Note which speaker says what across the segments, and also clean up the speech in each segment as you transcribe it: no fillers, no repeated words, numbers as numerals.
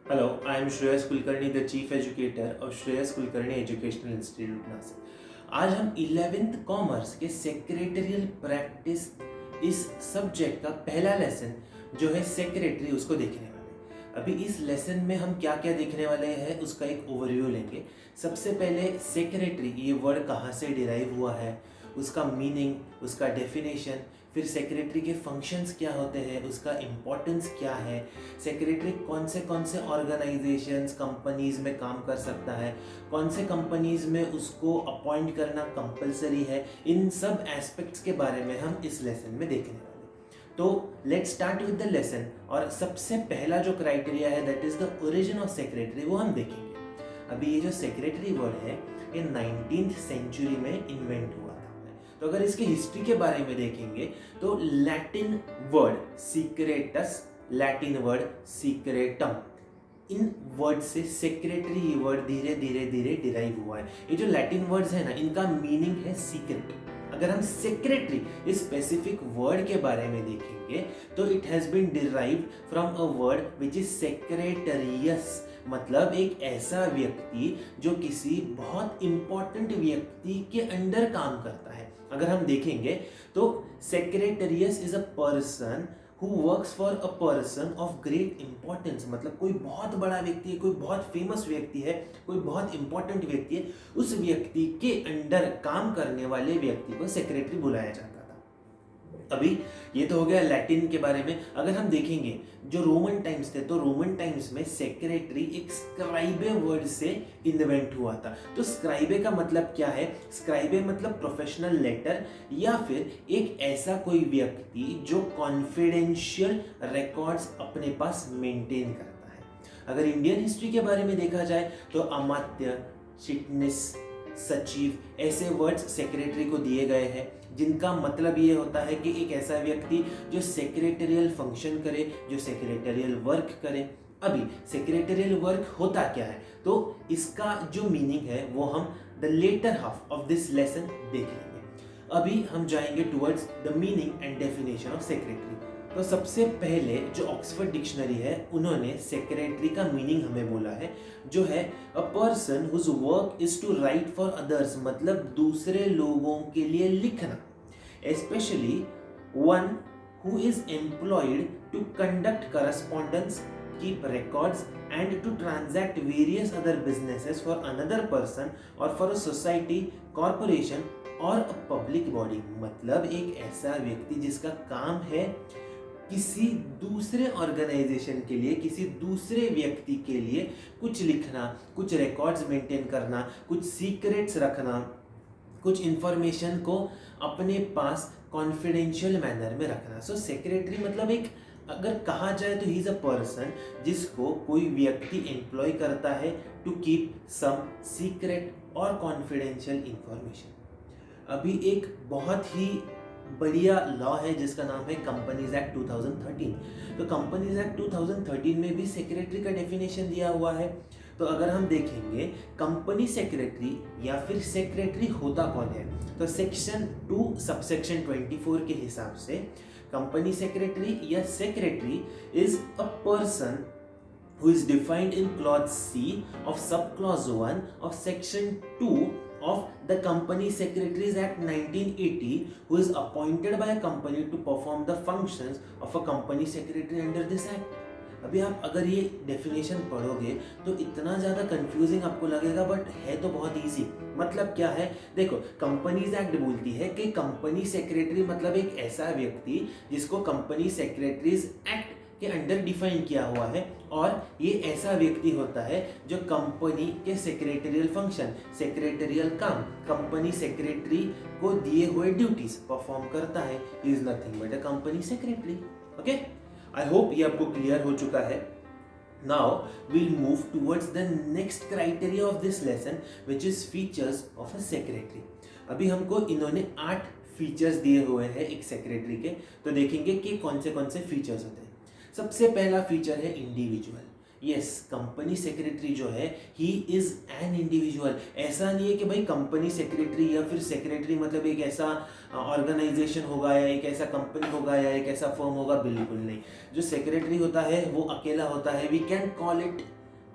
Speaker 1: Hello, I am Shreyas Kulkarni, the Chief Educator of Shreyas Kulkarni Educational Institute, Nashik. आज हम 11th commerce के secretarial practice इस subject का पहला लेसन जो है सेक्रेटरी उसको देखने वाले हैं। अभी इस लेसन में हम क्या क्या देखने वाले हैं उसका एक ओवरव्यू लेंगे। सबसे पहले सेक्रेटरी ये वर्ड कहाँ से डिराइव हुआ है, उसका मीनिंग, उसका डेफिनेशन, फिर सेक्रेटरी के फंक्शंस क्या होते हैं, उसका इम्पोर्टेंस क्या है, सेक्रेटरी कौन से ऑर्गेनाइजेशंस कंपनीज में काम कर सकता है, कौन से कंपनीज में उसको अपॉइंट करना कंपलसरी है, इन सब एस्पेक्ट्स के बारे में हम इस लेसन में देखने वाले। तो let's start with the lesson. और सबसे पहला जो क्राइटेरिया है that is the origin of secretary, वो हम देखेंगे। अभी ये जो सेक्रेटरी वर्ड है ये 19th सेंचुरी में इन्वेंट हुआ था। तो अगर इसके हिस्ट्री के बारे में देखेंगे तो Latin word secretus, Latin word secretum, इन वर्ड से सेक्रेटरी ये वर्ड धीरे धीरे धीरे डिराइव हुआ है। ये जो लैटिन वर्ड्स है ना, इनका मीनिंग है सीक्रेट। अगर हम सेक्रेटरी इस स्पेसिफिक वर्ड के बारे में देखेंगे तो it has been derived from a word which is secretarius, मतलब एक ऐसा व्यक्ति जो किसी बहुत इंपॉर्टेंट व्यक्ति के अंडर काम करता है। अगर हम देखेंगे तो secretarius is a person who works for a person of great importance, मतलब कोई बहुत बड़ा व्यक्ति है, कोई बहुत फेमस व्यक्ति है, कोई बहुत इंपॉर्टेंट व्यक्ति है, उस व्यक्ति के अंडर काम करने वाले व्यक्ति को सेक्रेटरी बुलाया जाता था। अभी ये तो हो गया लैटिन के बारे में। अगर हम देखेंगे जो रोमन टाइम्स थे तो रोमन टाइम्स में सेक्रेटरी एक स्क्राइबे वर्ड से इन्वेंट हुआ था। तो स्क्राइबे का मतलब क्या है? स्क्राइबे मतलब प्रोफेशनल लेटर या फिर एक ऐसा कोई व्यक्ति जो कॉन्फिडेंशियल रिकॉर्ड्स अपने पास मेंटेन करता है। अगर इंडियन हिस्ट्री के बारे में देखा जाए तो अमात्य, चिटनिस, सचिव ऐसे वर्ड्स सेक्रेटरी को दिए गए हैं, जिनका मतलब ये होता है कि एक ऐसा व्यक्ति जो सेक्रेटरियल फंक्शन करे, जो सेक्रेटरियल वर्क करे। अभी सेक्रेटरियल वर्क होता क्या है, तो इसका जो मीनिंग है वो हम the letter half of this lesson देख लेंगे। अभी हम जाएंगे towards the meaning and definition of secretary. तो सबसे पहले जो ऑक्सफोर्ड डिक्शनरी है उन्होंने सेक्रेटरी का मीनिंग हमें बोला है, जो है a person whose work is to write for others, मतलब दूसरे लोगों के लिए लिखना, especially one who is employed to conduct correspondence, keep records and to transact various other businesses for another person or for a society, corporation और a public body। मतलब एक ऐसा व्यक्ति जिसका काम है किसी दूसरे ऑर्गेनाइजेशन के लिए, किसी दूसरे व्यक्ति के लिए कुछ लिखना, कुछ रिकॉर्ड्स मेंटेन करना, कुछ सीक्रेट्स रखना, कुछ इंफॉर्मेशन को अपने पास कॉन्फिडेंशियल मैनर में रखना। सो सेक्रेटरी मतलब एक, अगर कहा जाए तो ही इज अ पर्सन जिसको कोई व्यक्ति एम्प्लॉय करता है टू कीप सम सीक्रेट और कॉन्फिडेंशियल इंफॉर्मेशन। अभी एक बहुत ही बढ़िया लॉ है जिसका नाम है कंपनीज एक्ट 2013। तो कंपनीज एक्ट 2013 में भी सेक्रेटरी का डेफिनेशन दिया हुआ है। तो अगर हम देखेंगे कंपनी सेक्रेटरी या फिर सेक्रेटरी होता कौन है, तो सेक्शन 2 सबसेक्शन 24 के हिसाब से कंपनी सेक्रेटरी या secretary is a person who is defined in clause C of subclause 1 of section 2 of the Company Secretaries Act 1980, who is appointed by a company to perform the functions of a company secretary under this act। अभी आप अगर ये definition पढ़ोगे तो इतना ज़्यादा confusing आपको लगेगा, बट है तो बहुत इजी। मतलब क्या है, देखो कंपनीज एक्ट बोलती है कि कंपनी सेक्रेटरी मतलब एक ऐसा व्यक्ति जिसको कंपनी सेक्रेटरीज एक्ट के अंडर डिफाइन किया हुआ है, और ये ऐसा व्यक्ति होता है जो कंपनी के सेक्रेटरियल फंक्शन, सेक्रेटरियल काम, कंपनी सेक्रेटरी को दिए हुए ड्यूटीज परफॉर्म करता है। Is nothing but a company secretary. Okay, I hope ये आपको क्लियर हो चुका है। Now we'll move towards the next criteria of this lesson, which is features of a secretary। अभी हमको इन्होंने 8 फीचर्स दिए हुए हैं एक सेक्रेटरी के, तो देखेंगे कि कौन से फीचर्स होते हैं। सबसे पहला फीचर है इंडिविजुअल। यस, कंपनी सेक्रेटरी जो है ही इज एन इंडिविजुअल। ऐसा नहीं है कि भाई कंपनी सेक्रेटरी या फिर सेक्रेटरी मतलब एक ऐसा ऑर्गेनाइजेशन होगा या एक ऐसा कंपनी होगा या एक ऐसा फर्म होगा, बिल्कुल नहीं। जो सेक्रेटरी होता है वो अकेला होता है। वी कैन कॉल इट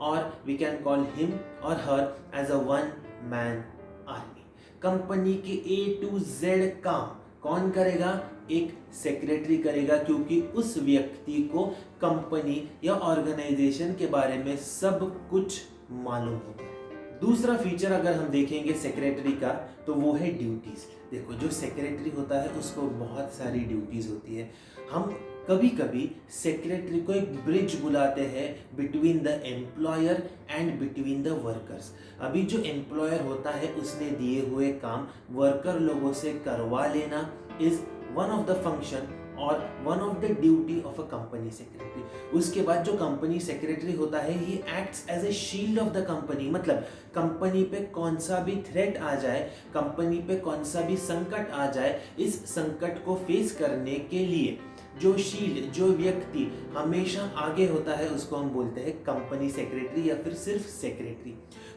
Speaker 1: और वी कैन कॉल हिम और her as a one man army. Company के A to Z काम कौन करेगा? एक सेक्रेटरी करेगा, क्योंकि उस व्यक्ति को कंपनी या ऑर्गेनाइजेशन के बारे में सब कुछ मालूम होता है। दूसरा फीचर अगर हम देखेंगे सेक्रेटरी का, तो वो है ड्यूटीज। देखो, जो सेक्रेटरी होता है उसको बहुत सारी ड्यूटीज होती है। हम कभी कभी सेक्रेटरी को एक ब्रिज बुलाते हैं between the employer and between the workers. अभी जो एम्प्लॉयर होता है उसने दिए हुए काम वर्कर लोगों से करवा लेना is one of the function और one of the duty of a company secretary. उसके बाद जो कंपनी सेक्रेटरी होता है he acts as a shield of the company. मतलब कंपनी पे कौन सा भी थ्रेट आ जाए, कंपनी पे कौन सा भी संकट आ जाए, इस संकट को फेस करने के लिए जो शील्ड, जो व्यक्ति हमेशा आगे होता है उसको हम बोलते हैं कंपनी सेक्रेटरी या फिर सिर्फ सेक्रेटरी।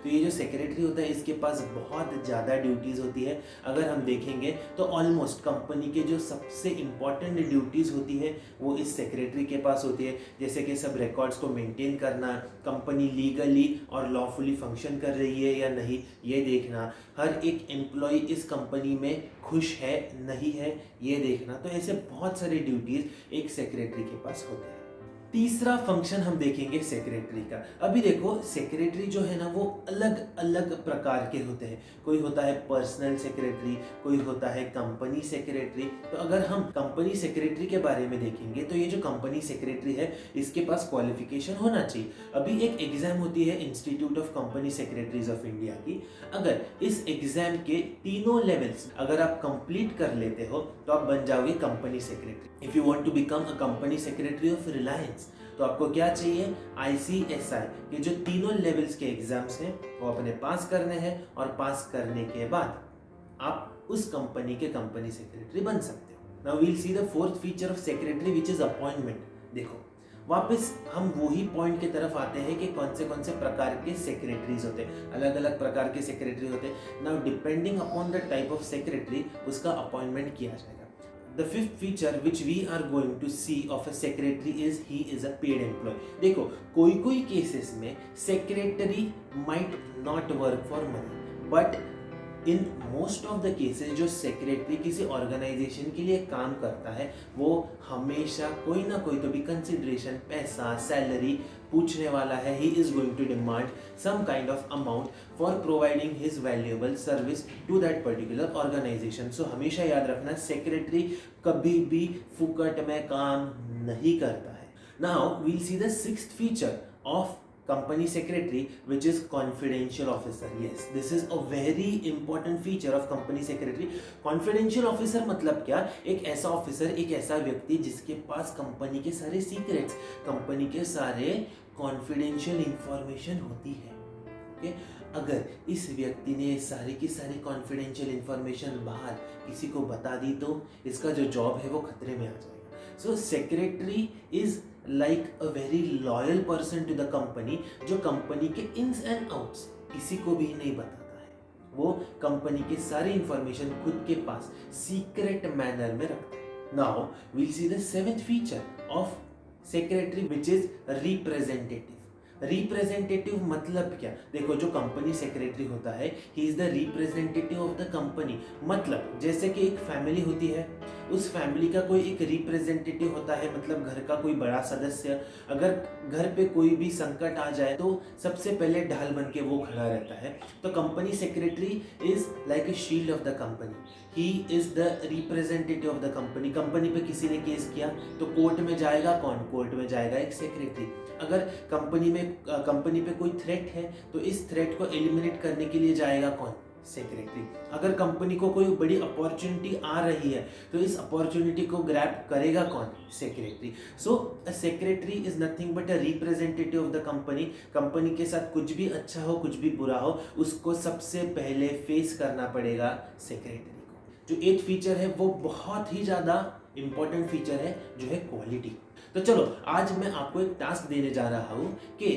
Speaker 1: तो ये जो सेक्रेटरी होता है इसके पास बहुत ज़्यादा ड्यूटीज़ होती है। अगर हम देखेंगे तो ऑलमोस्ट कंपनी के जो सबसे इम्पॉर्टेंट ड्यूटीज़ होती है वो इस सेक्रेटरी के पास होती है। जैसे कि सब रिकॉर्ड्स को मेंटेन करना, कंपनी लीगली और लॉफुली फंक्शन कर रही है या नहीं ये देखना, हर एक एम्प्लॉय इस कंपनी में खुश है नहीं है ये देखना। तो ऐसे बहुत सारी ड्यूटीज़ एक सेक्रेटरी के पास होते हैं। तीसरा फंक्शन हम देखेंगे सेक्रेटरी का। अभी देखो, सेक्रेटरी जो है ना वो अलग अलग प्रकार के होते हैं। कोई होता है पर्सनल सेक्रेटरी, कोई होता है कंपनी सेक्रेटरी। तो अगर हम कंपनी सेक्रेटरी के बारे में देखेंगे तो ये जो कंपनी सेक्रेटरी है इसके पास क्वालिफिकेशन होना चाहिए। अभी एक एग्जाम होती है institute of company secretaries of India की। अगर इस एग्जाम के तीनों लेवल्स अगर आप कंप्लीट कर लेते हो तो आप बन जाओगे company secretary. If you want to become a company secretary of Reliance तो आपको क्या चाहिए? ICSI के जो तीनों लेवल्स के एग्जाम्स हैं वो अपने पास करने हैं और पास करने के बाद आप उस कंपनी के कंपनी सेक्रेटरी बन सकते हो। Now we will see the fourth feature of secretary which is appointment. देखो, वापस हम वही पॉइंट की तरफ आते हैं कि कौन से प्रकार के सेक्रेटरीज होते हैं। अलग अलग प्रकार के सेक्रेटरी होते हैं। Now depending upon the type of secretary उसका अपॉइंटमेंट किया जाएगा। The fifth feature which we are going to see of a secretary is he is a paid employee. देखो, कोई केसेस में secretary might not work for money, but in most of the cases जो secretary किसी organisation के लिए काम करता है वो हमेशा कोई ना कोई तो भी कंसिडरेशन, पैसा, सैलरी पूछने वाला है। He is going to demand some kind of amount for providing his valuable service to that particular organisation. So हमेशा याद रखना, सेक्रेटरी कभी भी फुकट में काम नहीं करता है। Now we'll see the sixth feature of company secretary which is confidential officer. Yes, this is a very important feature of company secretary. Confidential officer मतलब क्या? एक ऐसा ऑफिसर, एक ऐसा व्यक्ति जिसके पास कंपनी के सारे सीक्रेट्स, कंपनी के सारे कॉन्फिडेंशियल इंफॉर्मेशन होती है। ओके, अगर इस व्यक्ति ने सारी की सारी कॉन्फिडेंशियल इंफॉर्मेशन बाहर किसी को बता दी तो इसका जो जॉब है वो खतरे में आ जाएगा। So secretary is like a very loyal person to the company, जो कंपनी के इन्स एंड आउट्स किसी को भी नहीं बताता है। वो कंपनी के सारी इंफॉर्मेशन खुद के पास सीक्रेट मैनर में रखता है। Now we'll see the seventh feature of secretary which is representative. Representative मतलब क्या? देखो, जो कंपनी सेक्रेटरी होता है he is the representative of the company. मतलब जैसे कि एक फैमिली होती है, उस फैमिली का कोई एक रिप्रेजेंटेटिव होता है, मतलब घर का कोई बड़ा सदस्य। अगर घर पे कोई भी संकट आ जाए तो सबसे पहले ढाल बन के वो खड़ा रहता है। तो company secretary is like a shield of the company. He is the representative of the company. Company पे किसी ने केस किया तो कोर्ट में जाएगा कौन? कोर्ट में जाएगा एक सेक्रेटरी। अगर कंपनी पे कोई थ्रेट है तो इस थ्रेट को एलिमिनेट करने के लिए जाएगा कौन? सेक्रेटरी। अगर कंपनी को कोई बड़ी अपॉर्चुनिटी आ रही है तो इस अपॉर्चुनिटी को ग्रैब करेगा कौन? Secretary. So a secretary is nothing but a representative of the company. Company के साथ कुछ भी अच्छा हो कुछ भी बुरा हो उसको सबसे पहले फेस करना पड़ेगा सेक्रेटरी को। जो 8th फीचर है वो बहुत ही ज़्यादा इंपॉर्टेंट फीचर है, जो है क्वालिटी। तो चलो, आज मैं आपको एक टास्क देने जा रहा हूँ कि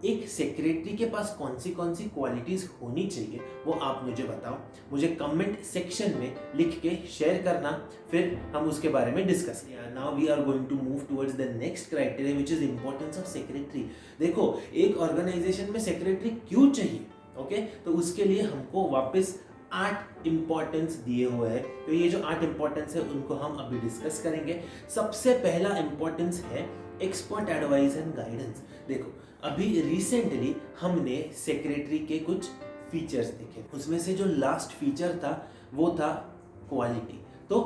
Speaker 1: एक सेक्रेटरी के पास कौन सी क्वालिटीज होनी चाहिए वो आप मुझे बताओ, मुझे कमेंट सेक्शन में लिख के शेयर करना, फिर हम उसके बारे में डिस्कस किया। Now we are going to move towards the next criteria which is importance of secretary. देखो एक ऑर्गेनाइजेशन में सेक्रेटरी क्यों चाहिए, ओके तो उसके लिए हमको वापस 8 इंपॉर्टेंस दिए हुए हैं। तो ये जो 8 इंपॉर्टेंस है उनको हम अभी डिस्कस करेंगे। सबसे पहला इंपॉर्टेंस है एक्सपर्ट एडवाइस एंड गाइडेंस। देखो अभी रिसेंटली हमने सेक्रेटरी के कुछ फीचर्स देखे, उसमें से जो लास्ट फीचर था वो था क्वालिटी। तो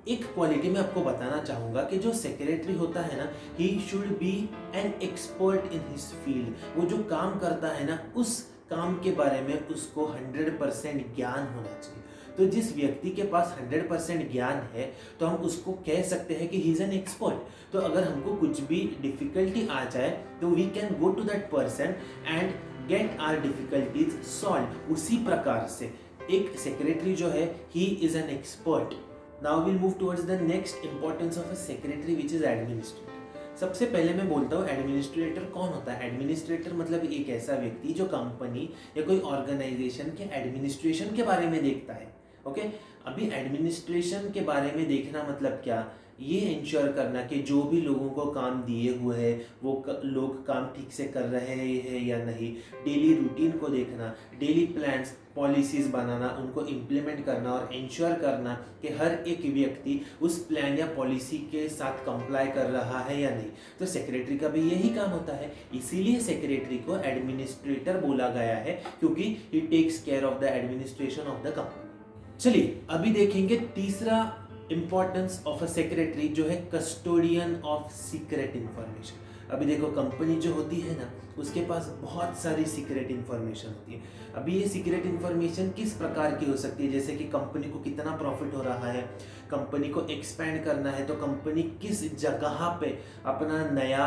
Speaker 1: एक क्वालिटी मैं आपको बताना चाहूंगा कि जो सेक्रेटरी होता है ना, he should be an expert in his field. वो जो काम करता है ना उस काम के बारे में उसको 100% ज्ञान होना चाहिए। तो जिस व्यक्ति के पास 100% ज्ञान है तो हम उसको कह सकते हैं कि ही इज एन एक्सपर्ट। तो अगर हमको कुछ भी डिफिकल्टी आ जाए तो we can go to that person and get our difficulties solve. उसी प्रकार से एक सेक्रेटरी जो है he is an expert. Now will move towards the next importance of a secretary which is administrator. सबसे पहले मैं बोलता हूँ एडमिनिस्ट्रेटर कौन होता है। एडमिनिस्ट्रेटर मतलब एक ऐसा व्यक्ति जो कंपनी या कोई ऑर्गेनाइजेशन के एडमिनिस्ट्रेशन के बारे में देखता है। ओके अभी एडमिनिस्ट्रेशन के बारे में देखना मतलब क्या, ये इंश्योर करना कि जो भी लोगों को काम दिए हुए हैं वो लोग काम ठीक से कर रहे हैं या नहीं। डेली रूटीन को देखना, डेली प्लान्स पॉलिसीज बनाना, उनको इम्प्लीमेंट करना और इंश्योर करना कि हर एक व्यक्ति उस प्लान या पॉलिसी के साथ कंप्लाई कर रहा है या नहीं। तो सेक्रेटरी का भी यही काम होता है, इसीलिए सेक्रेटरी को एडमिनिस्ट्रेटर बोला गया है क्योंकि he takes care of the administration of the company. चलिए अभी देखेंगे तीसरा इंपॉर्टेंस ऑफ अ सेक्रेटरी जो है कस्टोडियन ऑफ सीक्रेट इंफॉर्मेशन। अभी देखो कंपनी जो होती है ना उसके पास बहुत सारी सीक्रेट इंफॉर्मेशन होती है। अभी ये सीक्रेट इंफॉर्मेशन किस प्रकार की हो सकती है, जैसे कि कंपनी को कितना प्रॉफिट हो रहा है, कंपनी को एक्सपैंड करना है तो कंपनी किस जगह पे अपना नया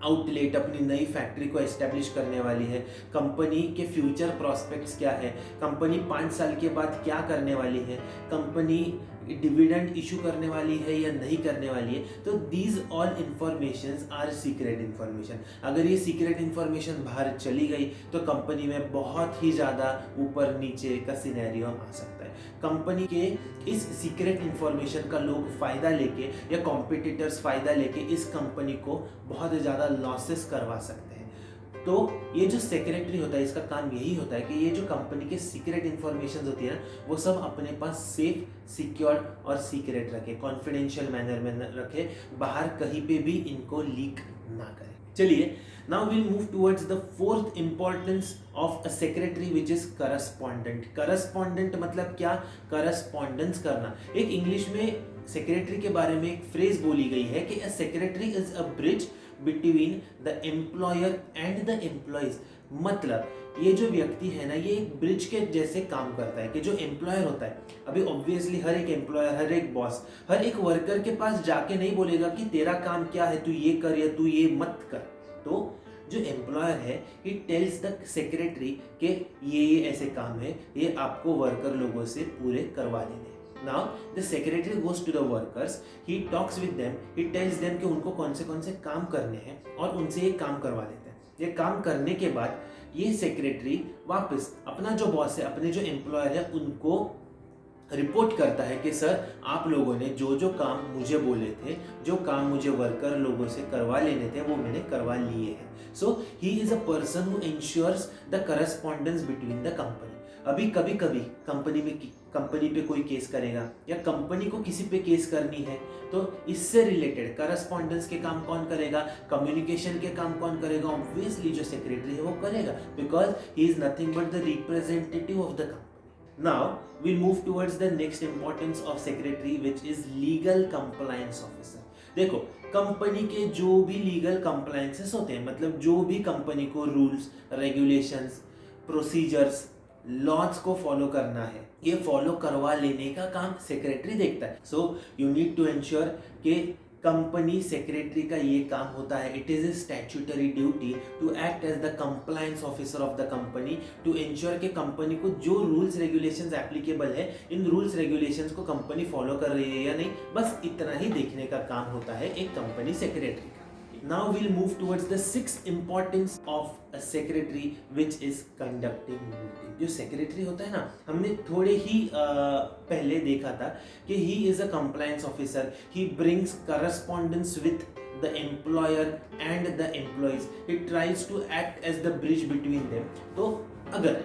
Speaker 1: आउटलेट, अपनी नई फैक्ट्री को एस्टेब्लिश करने वाली है, कंपनी के फ्यूचर प्रोस्पेक्ट्स क्या है, कंपनी 5 साल के बाद क्या करने वाली है, कंपनी डिविडेंड इशू करने वाली है या नहीं करने वाली है। तो these all informations are secret information. अगर ये सीक्रेट इंफॉर्मेशन बाहर चली गई तो कंपनी में बहुत ही ज़्यादा ऊपर नीचे का सिनेरियो आ सकता है। कंपनी के इस सीक्रेट इंफॉर्मेशन का लोग फ़ायदा लेके या कॉम्पिटिटर्स फ़ायदा लेके इस कंपनी को बहुत ज़्यादा लॉसेस करवा सकते हैं। तो ये जो सेक्रेटरी होता है इसका काम यही होता है कि ये जो कंपनी के सीक्रेट इंफॉर्मेशन होती है ना वो सब अपने पास सेफ, सिक्योर और सीक्रेट रखे, कॉन्फिडेंशियल मैनर में रखे, बाहर कहीं पे भी इनको लीक ना करें। चलिए now will move towards the fourth importance of a secretary which is correspondent. Correspondent मतलब क्या, करस्पॉन्डेंस करना। एक इंग्लिश में सेक्रेटरी के बारे में एक फ्रेज बोली गई है कि अ secretary is a bridge between the employer and the employees. मतलब ये जो व्यक्ति है ना ये एक ब्रिज के जैसे काम करता है कि जो एम्प्लॉयर होता है, अभी ऑब्वियसली हर एक एम्प्लॉयर, हर एक बॉस, हर एक वर्कर के पास जाके नहीं बोलेगा कि तेरा काम क्या है, तू ये कर या तू ये मत कर। तो जो एम्प्लॉयर है ही टेल्स द सेक्रेटरी कि ये ऐसे काम है, ये आपको वर्कर लोगों से पूरे करवा लेने। Now the secretary goes to the workers, he talks with them, he tells them कि उनको कौन से काम करने हैं और उनसे ये काम करवा लेते हैं। ये काम करने के बाद ये सेक्रेटरी वापस अपना जो बॉस है, अपने जो एम्प्लॉयर है उनको रिपोर्ट करता है कि सर आप लोगों ने जो जो काम मुझे बोले थे, जो काम मुझे वर्कर लोगों से करवा लेने थे वो मैंने करवा लिए हैं। So he is a person who ensures the correspondence between the company. अभी कभी कभी कंपनी पे कोई केस करेगा या कंपनी को किसी पे केस करनी है तो इससे रिलेटेड करस्पॉन्डेंस के काम कौन करेगा, कम्युनिकेशन के काम कौन करेगा, ऑब्वियसली जो सेक्रेटरी है वो करेगा, because he is nothing but the representative of the company. Now we'll move towards the next importance of secretary which is legal compliance officer। देखो कंपनी के जो भी लीगल कंप्लायंसेस होते हैं, मतलब जो भी कंपनी को रूल्स, रेगुलेशंस, प्रोसीजर्स, लॉज को फॉलो करना है, ये फॉलो करवा लेने का काम सेक्रेटरी देखता है। So you need to ensure कि कंपनी सेक्रेटरी का ये काम होता है, it is a statutory duty to act as the compliance officer of the company to ensure कि कंपनी को जो रूल्स रेगुलेशंस एप्लीकेबल है, इन रूल्स रेगुलेशंस को कंपनी फॉलो कर रही है या नहीं, बस इतना ही देखने का काम होता है एक कंपनी सेक्रेटरी का। now we'll move towards the sixth importance of a secretary, which is conducting meeting. जो secretary होता है ना, हमने थोड़े ही पहले देखा था कि he is a compliance officer, he brings correspondence with the employer and the employees, he tries to act as the bridge between them. तो अगर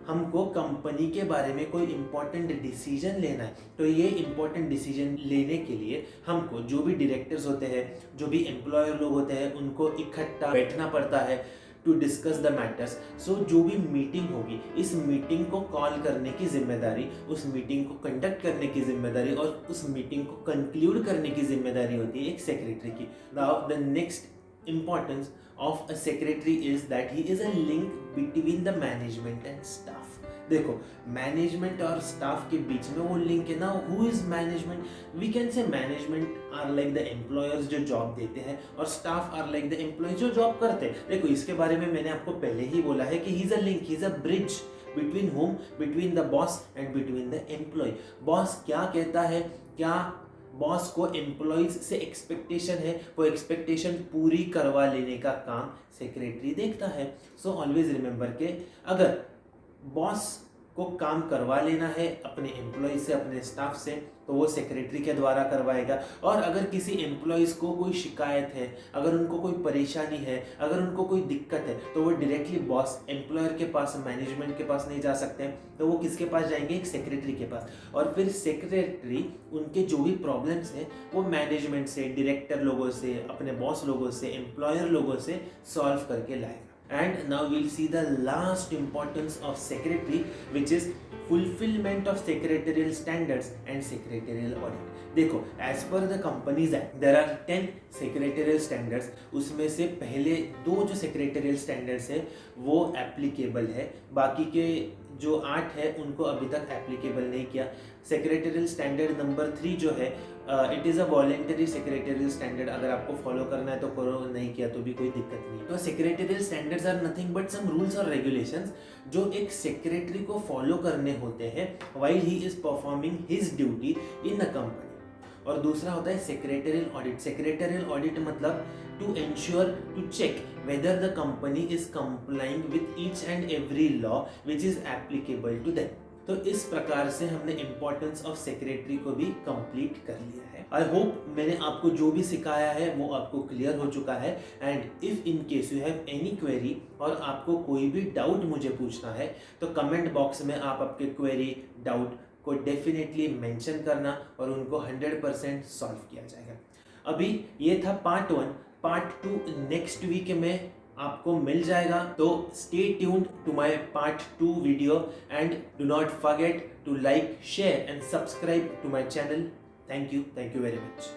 Speaker 1: हमको कंपनी के बारे में कोई इम्पोर्टेंट डिसीजन लेना है, तो ये इम्पोर्टेंट डिसीजन लेने के लिए हमको जो भी डायरेक्टर्स होते हैं, जो भी एम्प्लॉयर लोग होते हैं, उनको इकट्ठा बैठना पड़ता है टू डिस्कस द मैटर्स. सो जो भी मीटिंग होगी, इस मीटिंग को कॉल करने की जिम्मेदारी, उस मीटिंग को कंडक्ट करने की जिम्मेदारी और उस मीटिंग को कंक्लूड करने की जिम्मेदारी होती है एक सेक्रेटरी की. Now the next importance of a secretary is that he is a link between the management and staff. देखो, मैनेजमेंट और स्टाफ के बीच में वो लिंक है ना. Who is management? We can say management are like the employers जो job देते हैं, और staff are like the employees जो जॉब करते हैं. देखो, इसके बारे में मैंने आपको पहले ही बोला है कि ही is a link, he is a bridge between whom? Between the boss and between the employee. Boss क्या कहता है, क्या बॉस को एम्प्लॉइज से एक्सपेक्टेशन है, वो एक्सपेक्टेशन पूरी करवा लेने का काम सेक्रेटरी देखता है. सो ऑलवेज रिमेंबर के अगर बॉस को काम करवा लेना है अपने एम्प्लॉय से, अपने स्टाफ से, तो वो सेक्रेटरी के द्वारा करवाएगा. और अगर किसी एम्प्लॉयज़ को कोई शिकायत है, अगर उनको कोई परेशानी है, अगर उनको कोई दिक्कत है, तो वो डायरेक्टली बॉस एम्प्लॉयर के पास, मैनेजमेंट के पास नहीं जा सकते हैं, तो वो किसके पास जाएंगे? एक सेक्रेटरी के पास. और फिर सेक्रेटरी उनके जो भी प्रॉब्लम्स हैं वो मैनेजमेंट से, डायरेक्टर लोगों से, अपने बॉस लोगों से, एम्प्लॉयर लोगों से सॉल्व करके लाएगा. And now we'll see the last importance of secretary, which is fulfillment of secretarial standards and secretarial audit. देखो, as per the Companies Act, there are 10 secretarial standards. उसमें से पहले 2 जो secretarial standards है वो applicable है, बाकी के जो 8 है उनको अभी तक applicable नहीं किया. secretarial standard नंबर 3 जो है, it is a voluntary secretarial standard. अगर आपको फॉलो करना है तो करो, नहीं किया तो भी कोई दिक्कत नहीं. तो secretarial standards are nothing but some rules और रेगुलेशंस जो एक सेक्रेटरी को फॉलो करने होते हैं while he is performing his duty in a company. और दूसरा होता है सेक्रेटरियल ऑडिट. सेक्रेटरियल ऑडिट मतलब to ensure, to check whether the company is complying with each and every law which is applicable to them. तो इस प्रकार से हमने इम्पोर्टेंस ऑफ सेक्रेटरी को भी कंप्लीट कर लिया है. आई होप मैंने आपको जो भी सिखाया है वो आपको क्लियर हो चुका है. And if in case you have any query और आपको कोई भी डाउट मुझे पूछना है, तो कमेंट बॉक्स में आप आपके क्वेरी, डाउट को डेफिनेटली मेंशन करना और उनको 100% सॉल्व किया जाएगा. अभी ये था पार्ट 1. पार्ट 2 नेक्स्ट वीक में आपको मिल जाएगा. तो stay tuned to my part 2 video and do not forget to like, share and subscribe to my channel. Thank you very much.